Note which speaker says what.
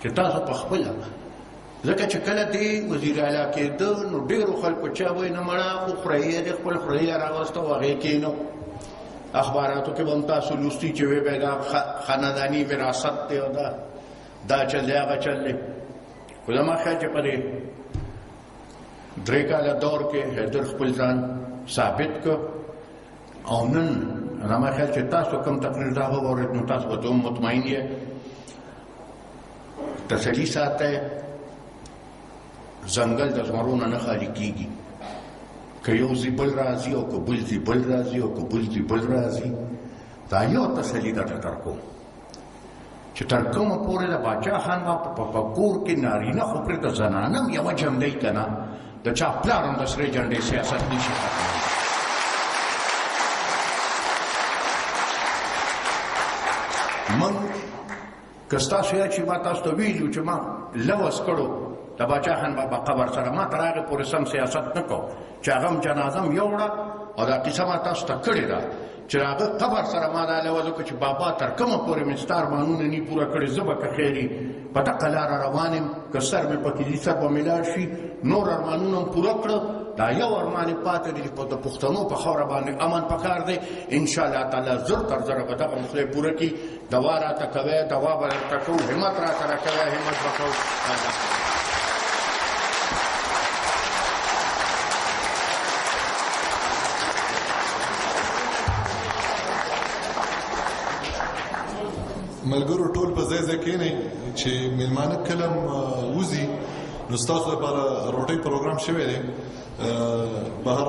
Speaker 1: چې تاسو په خپله ځکه چې کله دی وزیر اعلی کېده نو ډېرو خلکو چا وایي نه مړه خو خورهیه دی خپل خورهیه راوسته او هغې کېنو اخباراتو کې به هم تاسو لوستي چې وی به دا خانداني وراثت دی او دا چل دی هغه چل دی خو زما خیال چې په دې 3 کاله دور کې حیدر خپل ځان ثابت کړ او نن زما خیال چې تاسو کوم تقریر دا واورېد نو تاسو به هم مطمئن یې تسلي ساتئ ځنګل د زمرونه نه خالي کېږي که یو ځي بل راځي او که بل ځي بل راځي او که بل ځي بل راځي دا یو تسلي درته درکوم چې تر کومه پورې د باچا خان په کور کې نارینه خو پرېږده زنانه هم یوه جنډۍ که نه د چا پلار هم د سرې جنډۍ سیاست نشي ختمولی من که ستاسو یا چې ما تاسو ته ویلي چې ما لوس کړو د باچا خان بابا قبر سره ما تر هغې پورې سم سیاست نه کو چې هغه هم جنازه هم یوړه او دا کیسه ما تاسو ته کړې ده چې هغه قبر سره ما دا لوز وکړو چې بابا تر کومه پورې مې ستا ارمانونه ني پوره کړي زه به که خیري په دغه لاره روان یم که سر مې پکې دي سر به مې لاړ شي نور ارمانونه هم پوره کړه دا یو ارمان یې پاتې دی چې د پښتنو په خاوره باندې امن پکار دی انشاءالله تعالی زر تر زره به دغه خدای پوره کړي دوا راته کوئ دوا به درته کوو همت راته راکوئ همت به کوو
Speaker 2: ملګرو ټول په ځای ځای کښېنئ چې میلمانه کله وځي نو ستاسو لپاره روټۍ پروګرام شوی دی بهر